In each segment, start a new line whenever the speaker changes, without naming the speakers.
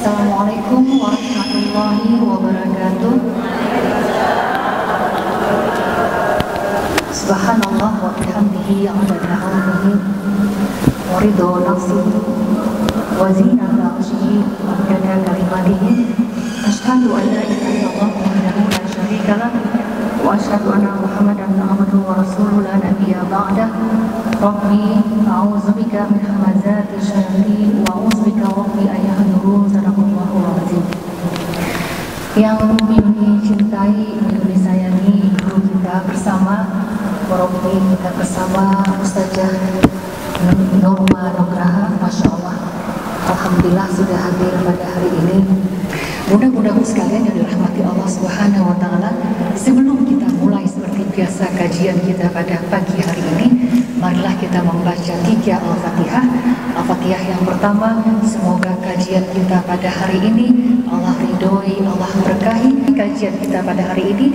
Assalamualaikum warahmatullahi wabarakatuh. Subhanallah wa bihamdihi adada khalqihi wa ridha nafsihi wa zinata arshihi wa midada kalimatihi. Asyhadu an la ilaha illallah wahdahu la syarika lah wa asyhadu anna Muhammadan abduhu wa rasuluhu la nabiyya ba'dah. Rabbi a'udzubika min hamazati syayatin wa a'udzubika rabbi an yahdurun. Sadaqallahul azim. Yang dicintai, yang disayangi guru kita bersama, Rabbi kita bersama Ustazah Norma Nugraha, Masya Allah, alhamdulillah sudah hadir pada hari ini. Mudah-mudahan sekalian yang dirahmati Allah Subhanahu wa Ta'ala, sebelum kita mulai seperti biasa kajian kita pada pagi hari ini, marilah kita membaca 3 Al-Fatihah. Al-Fatihah yang pertama, semoga kajian kita pada hari ini Allah ridhoi, Allah berkahi kajian kita pada hari ini.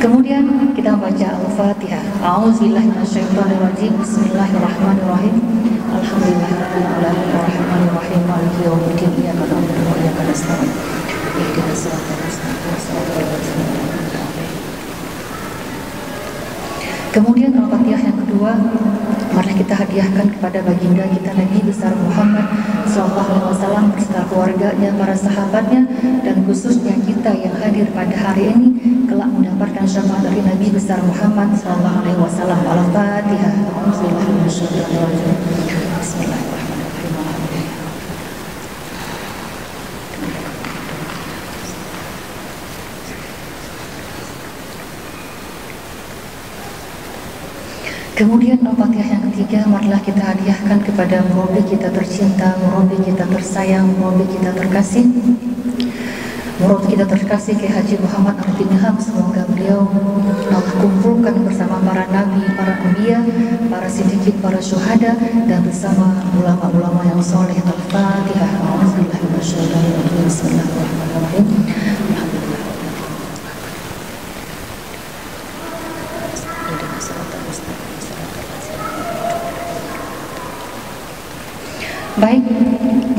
Kemudian kita membaca Al-Fatihah. A'udzubillahi minasyaitonirrajim. Bismillahirrahmanirrahim. Alhamdulillahirabbil alamin arrahmanir rahim maliki yaumiddin iyyaka na'budu wa iyyaka nasta'in. Ihdinas siratal mustaqim. Kemudian Al-Fatihah yang kedua, mari kita hadiahkan kepada baginda kita Nabi besar Muhammad SAW beserta keluarganya, para sahabatnya, dan khususnya kita yang hadir pada hari ini kelak mendapatkan syafaat dari Nabi besar Muhammad SAW. Al-Fatihah. Bismillahirrahmanirrahim. Kemudian Al-Fatihah yang ketiga, marilah kita hadiahkan kepada murabbi kita tercinta, murabbi kita tersayang, murabbi kita terkasih, murabbi kita terkasih Kiai Haji Muhammad Arifin Ilham. Semoga beliau Allah kumpulkan bersama para nabi, para anbiya, para siddiqin, para syuhada, dan bersama ulama-ulama yang soleh. Al-Fatihah. Bismillahirrahmanirrahim. Baik,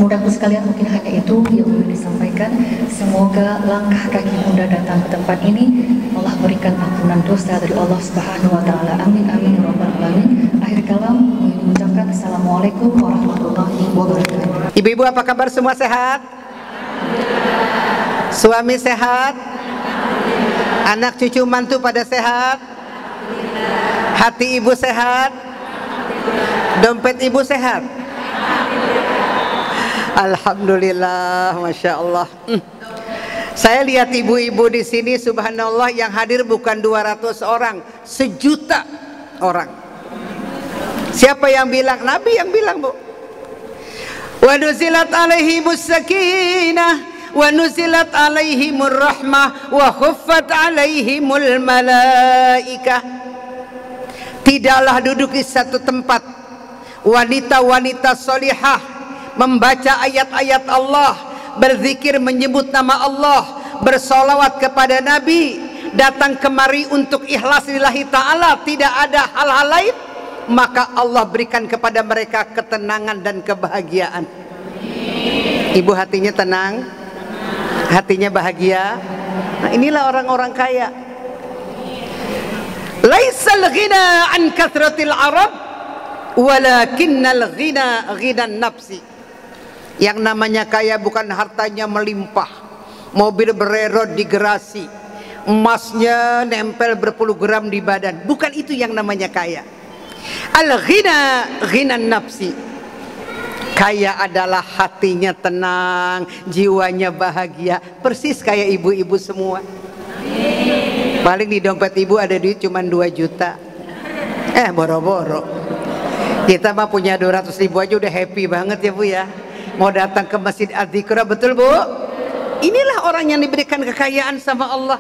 mudah sekalian, mungkin hanya itu yang boleh disampaikan. Semoga langkah kaki Bunda datang ke tempat ini Allah berikan ampunan dosa dari Allah Subhanahu wa Ta'ala. Amin amin ya rabbal alamin. Akhir kalam mengucapkan Assalamualaikum warahmatullahi wabarakatuh.
Ibu-ibu apa kabar, semua sehat? Suami sehat? Anak cucu mantu pada sehat? Hati ibu sehat? Dompet ibu sehat? Alhamdulillah, Masya Allah. Saya lihat ibu-ibu di sini, subhanallah, yang hadir bukan 200 orang, 1 juta orang. Siapa yang bilang? Nabi yang bilang, Bu. Wa nuzilat alaihimus sakinah wa nuzilat alaihimur rahmah wa khuffat alaihimul malaikah. Tidaklah duduk di satu tempat wanita-wanita solihah membaca ayat-ayat Allah, berzikir menyebut nama Allah, bersolawat kepada Nabi, datang kemari untuk ikhlas lillahi ta'ala, tidak ada hal-hal lain, maka Allah berikan kepada mereka ketenangan dan kebahagiaan. Ibu hatinya tenang, hatinya bahagia. Nah, inilah orang-orang kaya. Laisal ghina an kathratil arab walakinnal ghina ghinan nafsi. Yang namanya kaya bukan hartanya melimpah, mobil bererot di garasi, emasnya nempel berpuluh gram di badan. Bukan itu yang namanya kaya. Al-ghina ghinan nafsi. Kaya adalah hatinya tenang, jiwanya bahagia, persis kayak ibu-ibu semua. Paling di dompet ibu ada duit cuma 2 juta. Boro-boro. Kita mah punya 200 ribu aja udah happy banget ya Bu ya. Mau datang ke Masjid Az-Zikra, betul Bu? Inilah orang yang diberikan kekayaan sama Allah.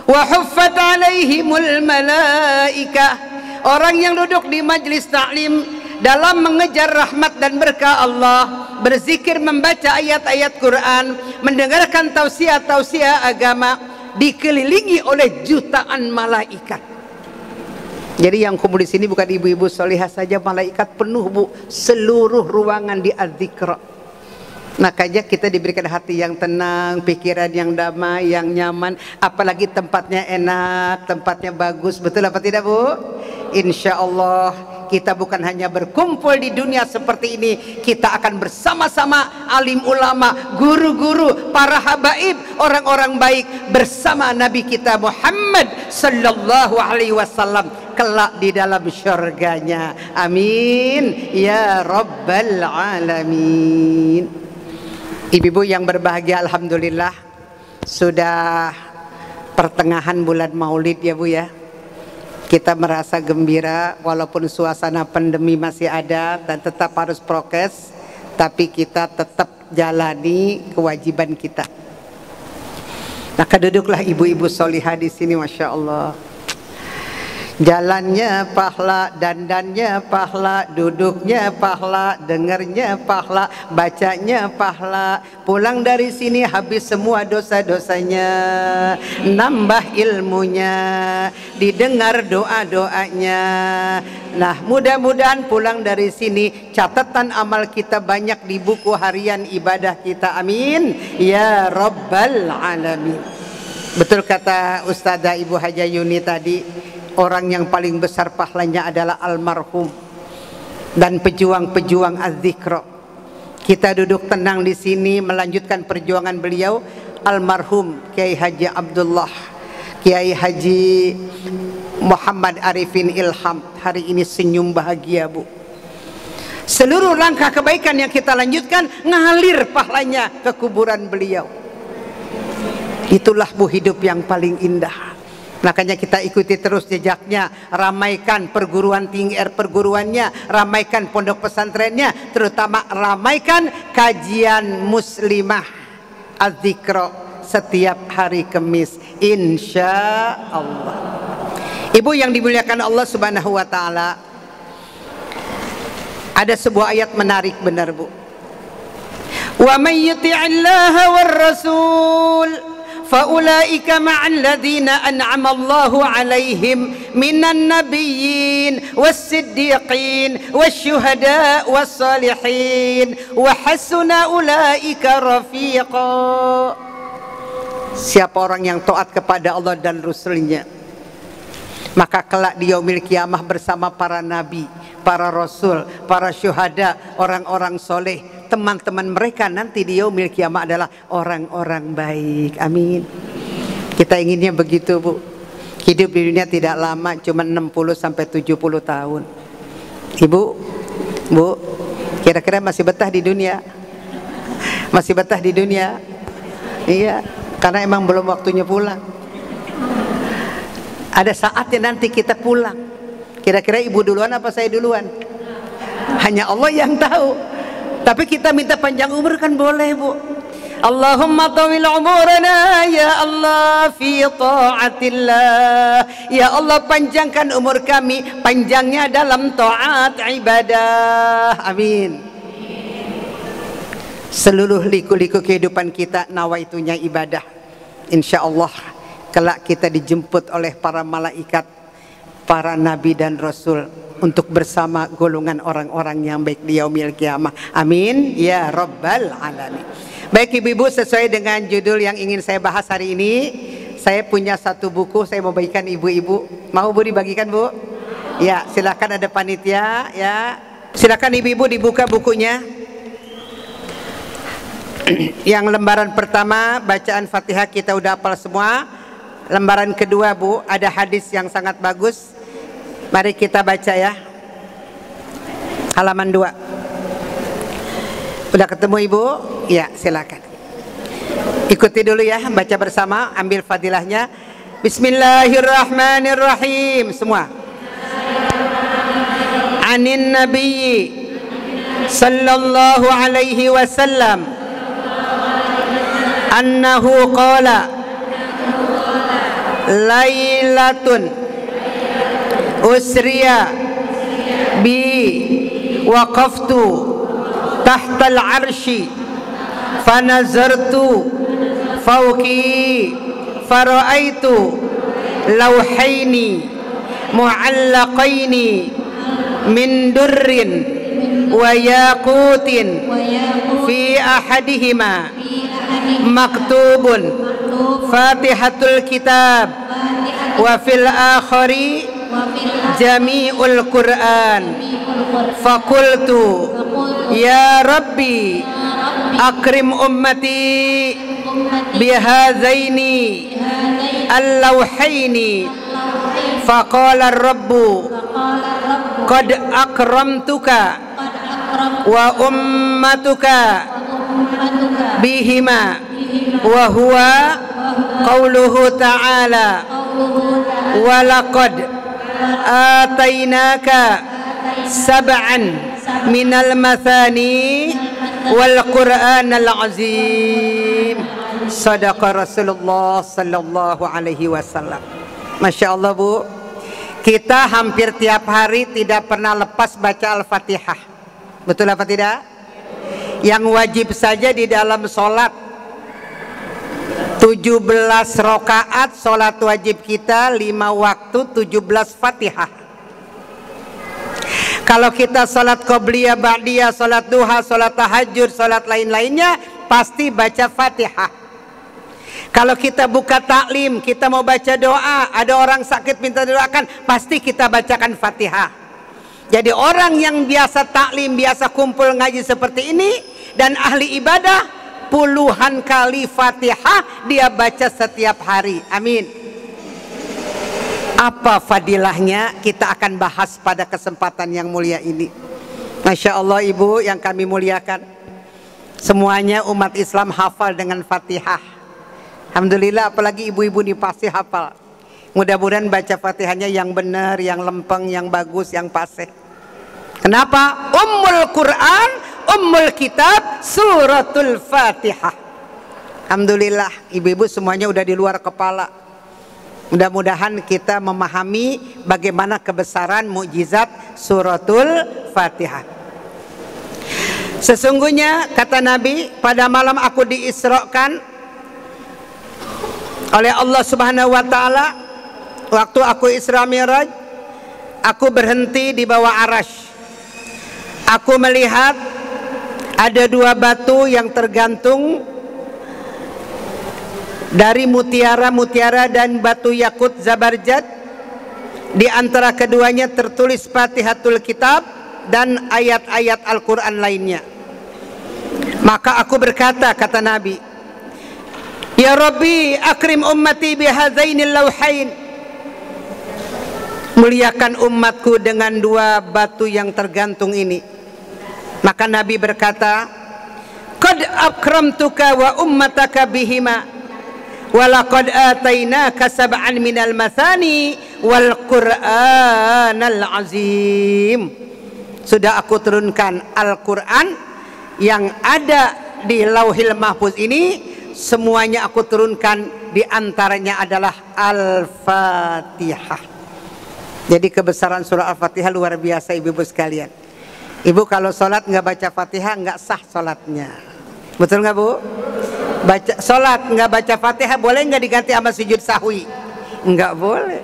Wa huffat alaihimul malaikah. Orang yang duduk di majlis taklim dalam mengejar rahmat dan berkah Allah, berzikir, membaca ayat-ayat Quran, mendengarkan tausiah-tausiah agama, dikelilingi oleh jutaan malaikat. Jadi yang kumpul di sini bukan ibu-ibu solihah saja, malaikat penuh Bu, seluruh ruangan di Az-Zikra. Makanya kita diberikan hati yang tenang, pikiran yang damai, yang nyaman, apalagi tempatnya enak, tempatnya bagus. Betul apa tidak, Bu? Insya Allah kita bukan hanya berkumpul di dunia seperti ini, kita akan bersama-sama alim ulama, guru-guru, para habaib, orang-orang baik bersama Nabi kita Muhammad sallallahu alaihi wasallam kelak di dalam syurganya. Amin ya rabbal alamin. Ibu-ibu yang berbahagia, alhamdulillah sudah pertengahan bulan Maulid ya Bu ya. Kita merasa gembira walaupun suasana pandemi masih ada dan tetap harus prokes, tapi kita tetap jalani kewajiban kita. Maka duduklah ibu-ibu solihah di sini, masya Allah. Jalannya pahala, dandannya pahala, duduknya pahala, dengarnya pahala, bacanya pahala. Pulang dari sini habis semua dosa-dosanya, nambah ilmunya, didengar doa-doanya. Nah, mudah-mudahan pulang dari sini catatan amal kita banyak di buku harian ibadah kita. Amin ya rabbal alamin. Betul kata Ustazah Ibu Haja Yuni tadi, orang yang paling besar pahalanya adalah almarhum dan pejuang-pejuang az-zikra. Kita duduk tenang di sini melanjutkan perjuangan beliau, almarhum Kiai Haji Abdullah, Kiai Haji Muhammad Arifin Ilham. Hari ini senyum bahagia, Bu. Seluruh langkah kebaikan yang kita lanjutkan ngalir pahalanya ke kuburan beliau. Itulah Bu hidup yang paling indah. Makanya kita ikuti terus jejaknya, ramaikan perguruan tinggi, perguruannya, ramaikan pondok pesantrennya, terutama ramaikan kajian muslimah az-zikra setiap hari Kamis, insya Allah. Ibu yang dimuliakan Allah Subhanahu wa taala, ada sebuah ayat menarik benar, Bu. Wa may yuti'illaha war rasul فَأُولَئِكَ مَعَ الَّذِينَ أَنْعَمَ اللَّهُ عَلَيْهِمْ مِنَ النَّبِيِّينَ وَالصِّدِّيقِينَ وَالشُّهَدَاءِ وَالصَّالِحِينَ وَحَسُنَ أُولَئِكَ رَفِيقًا. Siapa orang yang taat kepada Allah dan Rasul-Nya, maka kelak di yaumil kiamah bersama para nabi, para rasul, para syuhada, orang-orang soleh. Teman-teman mereka nanti di yaumil kiamah adalah orang-orang baik. Amin. Kita inginnya begitu, Bu. Hidup di dunia tidak lama, cuma 60 sampai 70 tahun. Ibu, Bu, kira-kira masih betah di dunia? Masih betah di dunia? Iya, karena emang belum waktunya pulang. Ada saatnya nanti kita pulang. Kira-kira ibu duluan apa saya duluan? Hanya Allah yang tahu. Tapi kita minta panjang umur kan boleh, Bu. Allahumma tawil umurana ya Allah fi ta'atillah. Ya Allah, panjangkan umur kami, panjangnya dalam taat ibadah. Amin. Seluruh liku-liku kehidupan kita nawaitunya ibadah. Insya Allah kelak kita dijemput oleh para malaikat, para nabi dan rasul untuk bersama golongan orang-orang yang baik di yaumil kiamah. Amin ya rabbal alamin. Baik ibu-ibu, sesuai dengan judul yang ingin saya bahas hari ini, saya punya satu buku saya mau bagikan ibu-ibu. Mau Bu dibagikan, Bu? Ya, silakan, ada panitia ya. Silakan ibu-ibu dibuka bukunya. Yang lembaran pertama bacaan Fatihah kita udah hafal semua. Lembaran kedua, Bu, ada hadis yang sangat bagus. Mari kita baca ya. Halaman 2. Udah ketemu Ibu? Ya, silakan. Ikuti dulu ya, baca bersama, ambil fadilahnya. Bismillahirrahmanirrahim. Semua. Anin Nabi sallallahu alaihi wasallam annahu qala lailatun usriya bi waqaftu tahtal arshi fanazartu fawqi fara'aitu lawhaini mu'allaqaini min durrin wa yaqutin fi ahadihima maktubun Fatihatul kitab wa fil akhari jami'ul Qur'an. Fakultu ya Rabbi akrim ummati bihadzaini al-lawhaini. Faqala ar-rabbu qad akramtuka wa ummatuka bihima wa huwa qauluhu ta'ala wa laqad atainaka sab'an minal mathani wal qur'anal azim. Sadaqa Rasulullah sallallahu alaihi wasallam. Masya Allah Bu, kita hampir tiap hari tidak pernah lepas baca Al-Fatihah. Betul apa tidak? Yang wajib saja di dalam sholat 17 rakaat sholat wajib kita 5 waktu 17 Fatihah. Kalau kita sholat qobliyah, ba'diyah, sholat duha, sholat tahajud, sholat lain-lainnya pasti baca Fatihah. Kalau kita buka taklim, kita mau baca doa, ada orang sakit minta doakan, pasti kita bacakan Fatihah. Jadi orang yang biasa taklim, biasa kumpul ngaji seperti ini dan ahli ibadah, puluhan kali Fatihah dia baca setiap hari. Amin. Apa fadilahnya kita akan bahas pada kesempatan yang mulia ini. Masya Allah Ibu yang kami muliakan, semuanya umat Islam hafal dengan Fatihah. Alhamdulillah, apalagi ibu-ibu ini pasti hafal. Mudah-mudahan baca Fatihahnya yang benar, yang lempeng, yang bagus, yang fasih. Kenapa? Ummul Quran, Ummul Kitab, Suratul Fatihah. Alhamdulillah, ibu-ibu semuanya udah di luar kepala. Mudah-mudahan kita memahami bagaimana kebesaran mukjizat Suratul Fatihah. Sesungguhnya kata Nabi, pada malam aku diisrakan oleh Allah Subhanahu wa taala. Waktu aku Isra Mi'raj, aku berhenti di bawah arasy. Aku melihat ada 2 batu yang tergantung dari mutiara dan batu yakut zabarjad. Di antara keduanya tertulis Fatihatul Kitab dan ayat-ayat Al-Quran lainnya. Maka aku berkata, kata Nabi, ya Rabbi akrim ummati bihadzainil lawhain. Muliakan umatku dengan 2 batu yang tergantung ini. Maka Nabi berkata, qad akramtuka wa ummataka bihima wa laqad atainaka sab'an minal mathani wal qur'anal azim. Sudah aku turunkan Al-Quran yang ada di Lauhil Mahfuz ini. Semuanya aku turunkan, di antaranya adalah Al-Fatihah. Jadi kebesaran surah Al-Fatihah luar biasa ibu-ibu sekalian. Ibu kalau sholat nggak baca Fatihah nggak sah sholatnya. Betul nggak Bu? Baca sholat nggak baca Fatihah boleh nggak diganti sama sujud sahwi? Nggak boleh.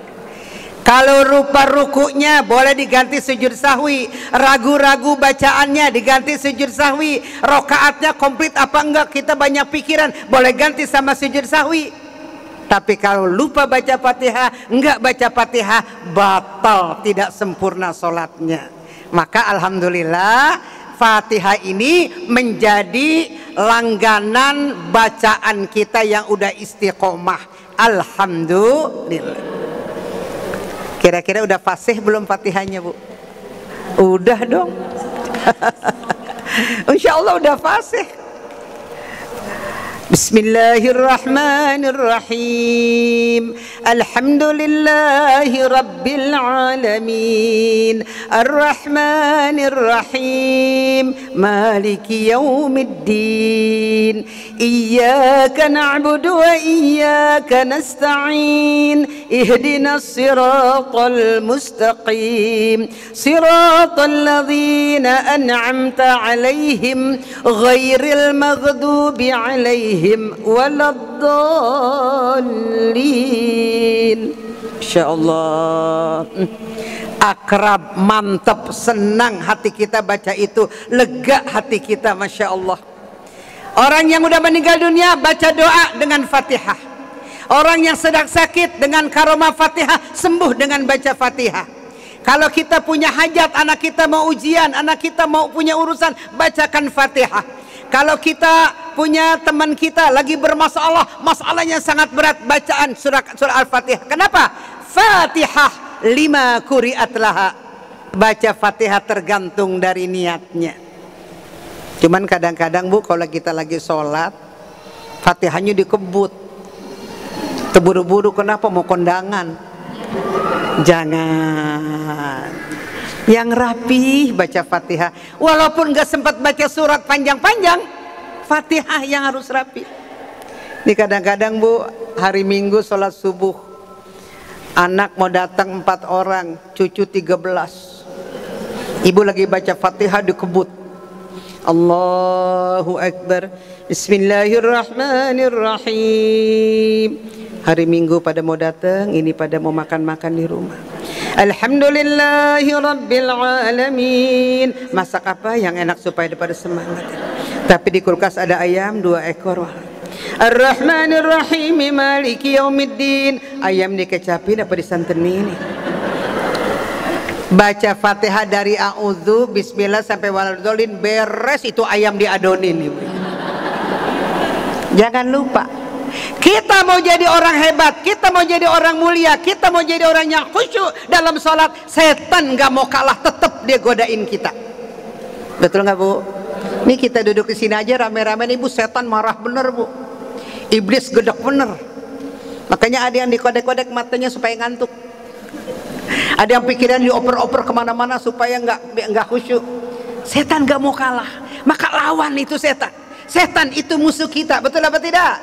Kalau rupa rukunya boleh diganti sujud sahwi, ragu-ragu bacaannya diganti sujud sahwi, rokaatnya komplit apa enggak kita banyak pikiran, boleh ganti sama sujud sahwi. Tapi kalau lupa baca Fatihah, enggak baca Fatihah, batal, tidak sempurna sholatnya. Maka alhamdulillah Fatihah ini menjadi langganan bacaan kita yang udah istiqomah. Alhamdulillah. Kira-kira udah fasih belum Fatihahnya Bu? Udah dong. Insya Allah udah fasih. Bismillahirrahmanirrahim. Alhamdulillahi rabbil alamin. Arrahmanirrahim. Maliki yaumiddin. Iyyaka na'budu wa iyyaka nasta'in. Ihdinas siratal mustaqim. Siratal ladzina an'amta 'alaihim ghairil maghdubi 'alaihim waladdallin. Insyaallah. akrab, mantap, senang hati kita baca itu, lega hati kita, Masya Allah. Orang yang udah meninggal dunia baca doa dengan Fatihah. Orang yang sedang sakit dengan karomah Fatihah, sembuh dengan baca Fatihah. Kalau kita punya hajat, anak kita mau ujian, anak kita mau punya urusan, bacakan Fatihah. Kalau kita punya teman kita lagi bermasalah, masalahnya sangat berat, bacaan surah Al-Fatihah. Kenapa? Fatihah lima quri'at laha. Baca Fatihah tergantung dari niatnya. Cuman kadang-kadang Bu, kalau kita lagi sholat, Fatihahnya dikebut, terburu-buru. Kenapa? Mau kondangan. Jangan. Yang rapih baca Fatihah. Walaupun gak sempat baca surat panjang-panjang, Fatihah yang harus rapi. Ini kadang-kadang Bu, hari Minggu sholat subuh, anak mau datang 4 orang, cucu 13. Ibu lagi baca Fatihah dikebut. Allahu Akbar, Bismillahirrahmanirrahim. Hari Minggu pada mau datang, ini pada mau makan-makan di rumah. Alhamdulillahi Rabbil Alamin. Masak apa yang enak supaya pada semangat. Tapi di kulkas ada ayam 2 ekor. Ar-Rahmanir Rahim Maliki Yaumiddin. Ayam dikecapin apa disantenin? Baca Fatihah dari a'udzu, bismillah sampai waladhdallin, beres itu ayam diadonin. Jangan lupa, kita mau jadi orang hebat, kita mau jadi orang mulia, kita mau jadi orang yang khusyuk dalam sholat. Setan gak mau kalah, tetap dia godain kita. Betul nggak Bu? Ini kita duduk di sini aja rame-rame nih Bu, setan marah bener Bu, iblis gedek bener. Makanya ada yang dikodek-kodek matanya supaya ngantuk, ada yang pikiran dioper-oper kemana-mana supaya nggak khusyuk. Setan gak mau kalah, maka lawan itu setan. Setan itu musuh kita, betul apa tidak?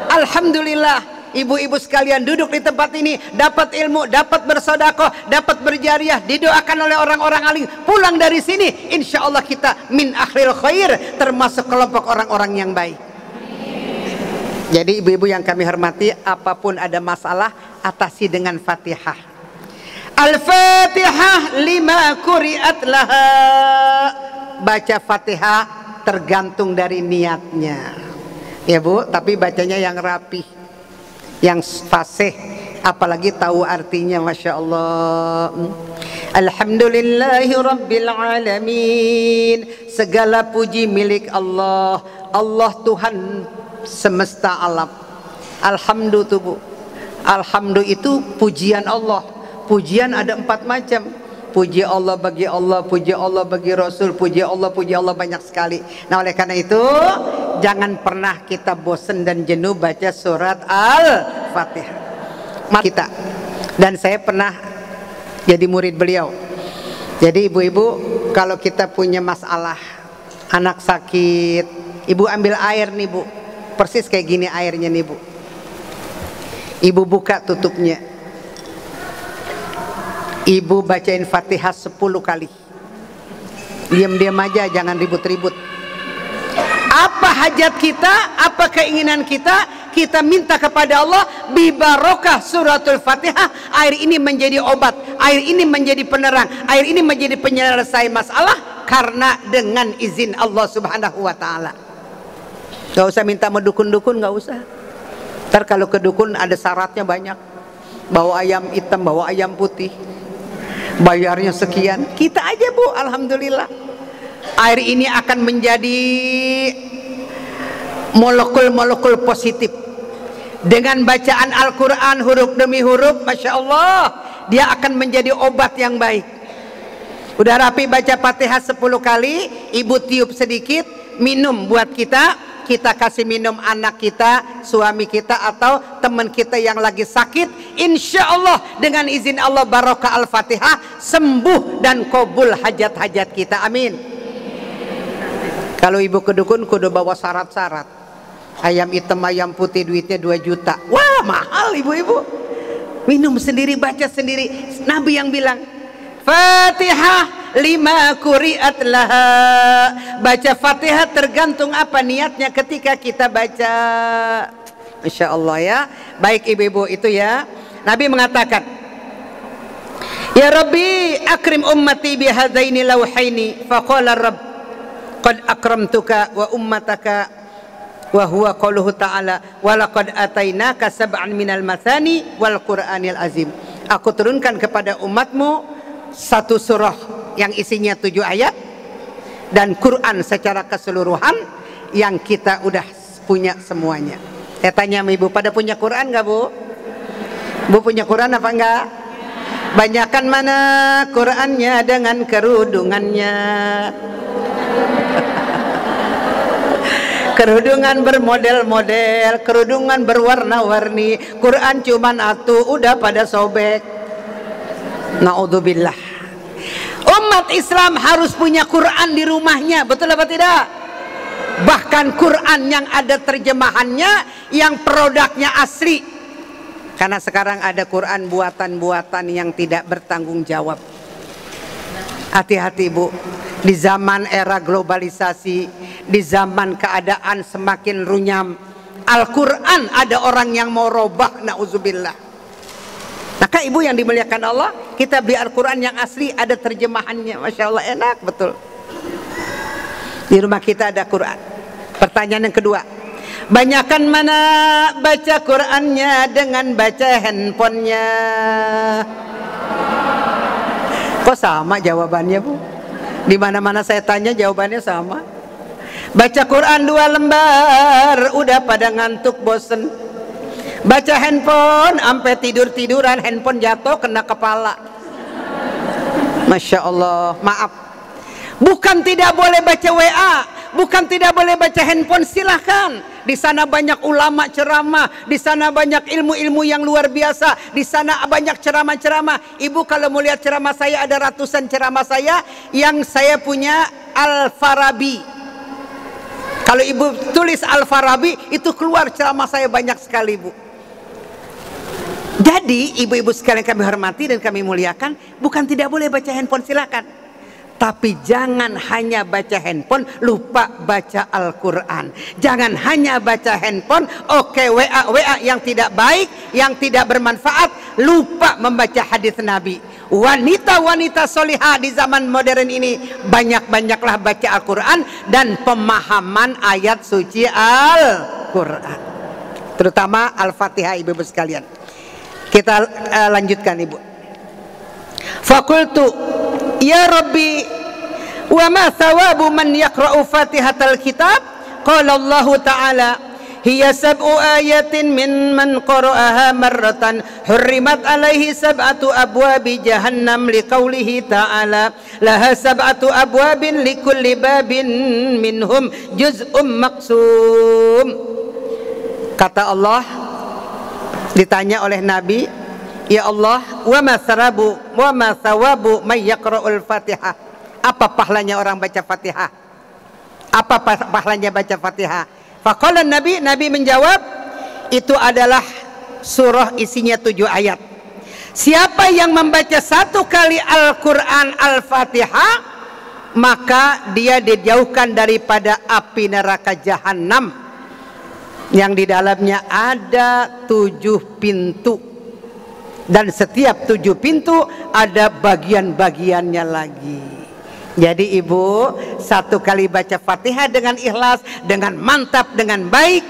Alhamdulillah, ibu-ibu sekalian duduk di tempat ini, dapat ilmu, dapat bersedekah, dapat berjariah, didoakan oleh orang-orang alim. Pulang dari sini, insya Allah kita min akhril khair, termasuk kelompok orang-orang yang baik. Jadi ibu-ibu yang kami hormati, apapun ada masalah, atasi dengan Fatihah. Al-Fatihah lima quri'at laha. Baca Fatihah tergantung dari niatnya, ya Bu, tapi bacanya yang rapi, yang fasih, apalagi tahu artinya. Masya Allah. Alhamdulillahi Rabbil Alamin. Segala puji milik Allah, Allah Tuhan semesta alam. Alhamdu tuh Bu, alhamdu itu pujian Allah. Pujian ada 4 macam. Puji Allah bagi Allah, puji Allah bagi Rasul, puji Allah banyak sekali. Nah oleh karena itu, jangan pernah kita bosan dan jenuh baca surat Al-Fatihah. Kita, dan saya pernah jadi murid beliau. Jadi ibu-ibu, kalau kita punya masalah, anak sakit, ibu ambil air nih Bu, persis kayak gini airnya nih Bu. Ibu buka tutupnya, ibu bacain Fatihah 10 kali. Diam-diam aja, jangan ribut-ribut. Apa hajat kita, apa keinginan kita, kita minta kepada Allah. Bibarokah suratul Fatihah, air ini menjadi obat, air ini menjadi penerang, air ini menjadi penyelesai masalah, karena dengan izin Allah Subhanahu wa ta'ala. Gak usah minta sama dukun-dukun, gak usah. Ntar kalau ke dukun ada syaratnya banyak, bawa ayam hitam, bawa ayam putih, bayarnya sekian. Kita aja Bu, alhamdulillah, air ini akan menjadi molekul-molekul positif. Dengan bacaan Al-Quran huruf demi huruf, Masya Allah, dia akan menjadi obat yang baik. Udah rapi baca Fatihah 10 kali, ibu tiup sedikit, minum buat kita. Kita kasih minum anak kita, suami kita, atau teman kita yang lagi sakit. Insya Allah dengan izin Allah, barokah Al-Fatihah, sembuh dan kabul hajat-hajat kita. Amin. Kalau ibu ke dukun kudu bawa syarat-syarat. Ayam hitam, ayam putih, duitnya 2 juta. Wah mahal ibu-ibu. Minum sendiri, baca sendiri. Nabi yang bilang, Fatihah lima quri'at laha. Baca Fatihah tergantung apa niatnya ketika kita baca. Masya Allah ya. Baik ibu-ibu, itu ya, Nabi mengatakan, Ya Rabbi akrim ummati bihadaini lawhaini faqala rabb qad akramtuka wa ummataka wa huwa qauluhu ta'ala wa laqad atainaka sab'an minal mathani wal qur'anil azim. Aku turunkan kepada umatmu satu surah yang isinya 7 ayat dan Quran secara keseluruhan yang kita udah punya semuanya. Saya tanya sama ibu, pada punya Quran nggak bu? Bu punya Quran apa enggak? Banyakan mana Qurannya dengan kerudungannya? Kerudungan bermodel-model, kerudungan berwarna-warni, Quran cuman atuh udah pada sobek. Naudzubillah. Umat Islam harus punya Quran di rumahnya, betul apa tidak? Bahkan Quran yang ada terjemahannya, yang produknya asli. Karena sekarang ada Quran buatan-buatan yang tidak bertanggung jawab. Hati-hati bu, di zaman era globalisasi, di zaman keadaan semakin runyam, Al-Quran ada orang yang mau robah, na'udzubillah. Maka ibu yang dimuliakan Allah, kita beli Al-Quran yang asli, ada terjemahannya, Masya Allah enak betul. Di rumah kita ada Quran. Pertanyaan yang kedua, banyakan mana baca Qurannya dengan baca handphonenya? Kok sama jawabannya bu? Di mana-mana saya tanya jawabannya sama. Baca Quran 2 lembar udah pada ngantuk bosen. Baca handphone sampai tidur-tiduran, handphone jatuh kena kepala. Masya Allah. Maaf, bukan tidak boleh baca WA, bukan tidak boleh baca handphone, silahkan. Di sana banyak ulama ceramah, di sana banyak ilmu-ilmu yang luar biasa, di sana banyak ceramah-ceramah. Ibu kalau mau lihat ceramah saya, ada ratusan ceramah saya yang saya punya Al-Farabi. Kalau ibu tulis Al-Farabi, itu keluar ceramah saya banyak sekali bu. Jadi ibu-ibu sekalian kami hormati dan kami muliakan, bukan tidak boleh baca handphone, silakan. Tapi jangan hanya baca handphone lupa baca Al-Quran. Jangan hanya baca handphone, oke WA yang tidak baik, yang tidak bermanfaat, lupa membaca hadis Nabi. Wanita-wanita solihah di zaman modern ini banyak-banyaklah baca Al-Quran dan pemahaman ayat suci Al-Quran, terutama Al-Fatihah. Ibu-ibu sekalian, kita lanjutkan ibu. Fakultu ya Rabbi wa ma thawabu man yaqra'u Fatihatal kitab? Qala Allah Ta'ala hiya sab'u ayatin min man qara'aha marratan hurrimat alaihi sab'atu abwabi jahannam liqaulihi ta'ala laha sab'atu abwabin likulli babin minhum juz'um maqsum. Kata Allah, ditanya oleh Nabi, ya Allah, wa ma thawabu may yaqra'ul Fatihah? Apa pahalanya orang baca Fatihah? Apa pahalanya baca Fatihah? Faqala Nabi menjawab, itu adalah surah isinya 7 ayat. Siapa yang membaca 1 kali Al-Quran Al-Fatihah, maka dia dijauhkan daripada api neraka jahanam yang di dalamnya ada 7 pintu. Dan setiap 7 pintu ada bagian-bagiannya lagi. Jadi ibu, 1 kali baca Fatihah dengan ikhlas, dengan mantap, dengan baik,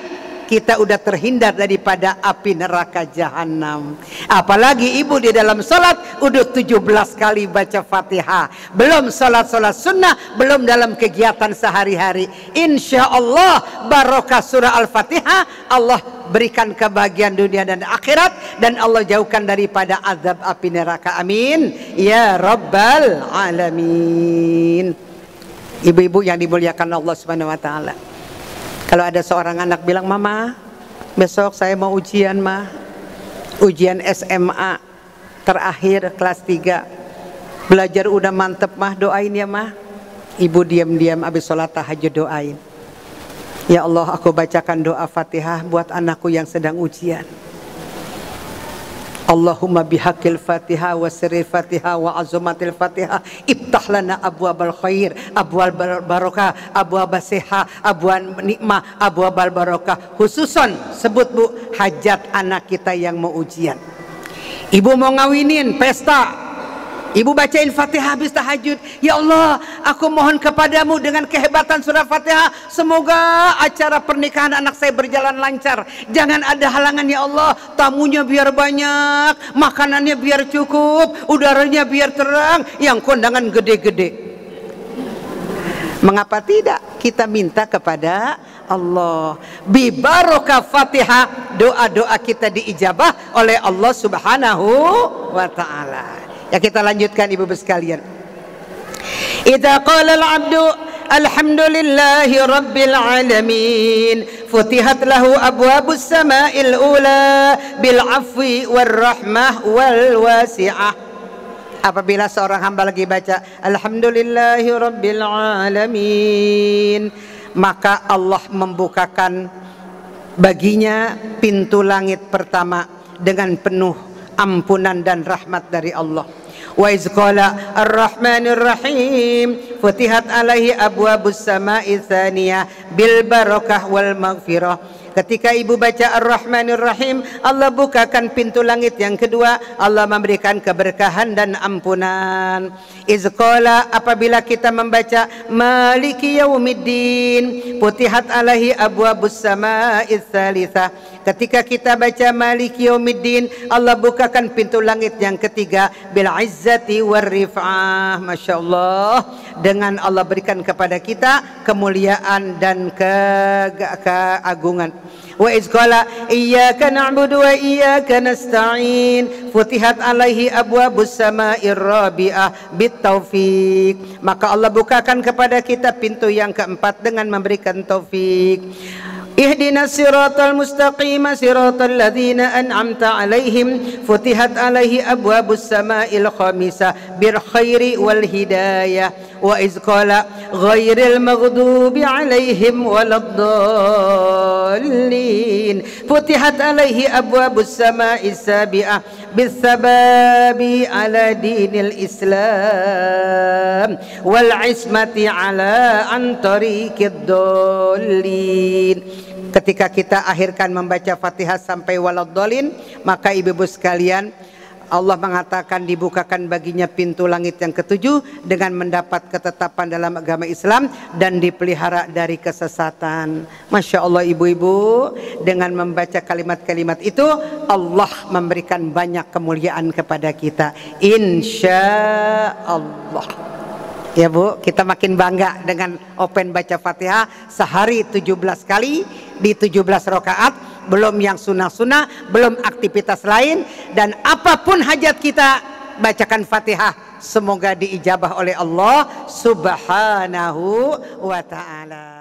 kita udah terhindar daripada api neraka jahanam. Apalagi ibu di dalam sholat udah 17 kali baca Fatihah, belum sholat-sholat sunnah, belum dalam kegiatan sehari-hari. Insya Allah barokah surah Al-Fatihah, Allah berikan kebahagiaan dunia dan akhirat, dan Allah jauhkan daripada azab api neraka. Amin ya rabbal alamin. Ibu-ibu yang dimuliakan Allah Subhanahu wa taala, kalau ada seorang anak bilang, mama besok saya mau ujian mah, ujian SMA terakhir kelas 3, belajar udah mantep mah, doain ya mah. Ibu diam-diam habis sholat tahajud doain, ya Allah, aku bacakan doa Fatihah buat anakku yang sedang ujian. Allahumma bihaqil Fatihah wa sirril Fatihah wa azumatil Fatihah iftah lana abwabal khair, abwal barakah, abwabas seha, abwal nikmah, abwabal barakah. Khususon sebut bu hajat anak kita yang mau ujian. Ibu mau ngawinin, pesta, Ibu bacain Fatihah habis tahajud. Ya Allah, aku mohon kepadamu dengan kehebatan surah Fatihah, semoga acara pernikahan anak saya berjalan lancar. Jangan ada halangan ya Allah. Tamunya biar banyak, makanannya biar cukup, udaranya biar terang, yang kondangan gede-gede. Mengapa tidak kita minta kepada Allah? Bi barokah Fatihah, doa-doa kita diijabah oleh Allah Subhanahu wa taala. Ya, kita lanjutkan ibu sekalian. Idza qala al-'abdu alhamdulillahi rabbil alamin, futihat lahu abwabus sama'il ula bil 'afwi war rahmah wal wasi'ah. Apabila seorang hamba lagi baca alhamdulillahi rabbil alamin, maka Allah membukakan baginya pintu langit pertama dengan penuh ampunan dan rahmat dari Allah. Wa iz qala ar-rahmanir rahim, futihat alaihi abwabus sama'i tsaniyah bil barakah wal maghfirah. Ketika ibu baca ar-rahmanir rahim, Allah bukakan pintu langit yang kedua, Allah memberikan keberkahan dan ampunan. Iz qala, apabila kita membaca maliki yaumiddin, futihat alaihi abwabus sama'i tsalitsah. Ketika kita baca maliki yaumiddin, Allah bukakan pintu langit yang ketiga bil izzati war rif'ah. Masya Allah, dengan Allah berikan kepada kita kemuliaan dan keagungan. Wa iz qala iyyaka na'budu wa iyyaka nasta'in, futihat alaihi abwabus sama'ir rabi'ah bit taufiq. Maka Allah bukakan kepada kita pintu yang keempat dengan memberikan taufik. Ihdinas siratal mustaqim siratal ladzina an'amta alaihim, futihat alaihi abwabus sama'il khamisah bil khairi wal hidayah. Wa iz qala ghairil maghdubi alaihim waladdallin, futihat alaihi abwabus sama'is sabi'ah bis sababi ala dinil islam wal ismati ala an tariqid dallin. Ketika kita akhirkan membaca Fatihah sampai waladdallin, maka ibu-ibu sekalian, Allah mengatakan dibukakan baginya pintu langit yang ketujuh dengan mendapat ketetapan dalam agama Islam dan dipelihara dari kesesatan. Masya Allah ibu-ibu, dengan membaca kalimat-kalimat itu Allah memberikan banyak kemuliaan kepada kita, insya Allah. Ya Bu, kita makin bangga dengan open baca Fatihah sehari 17 kali di 17 rakaat, belum yang sunnah-sunnah, belum aktivitas lain, dan apapun hajat kita bacakan Fatihah, semoga diijabah oleh Allah Subhanahu wa ta'ala.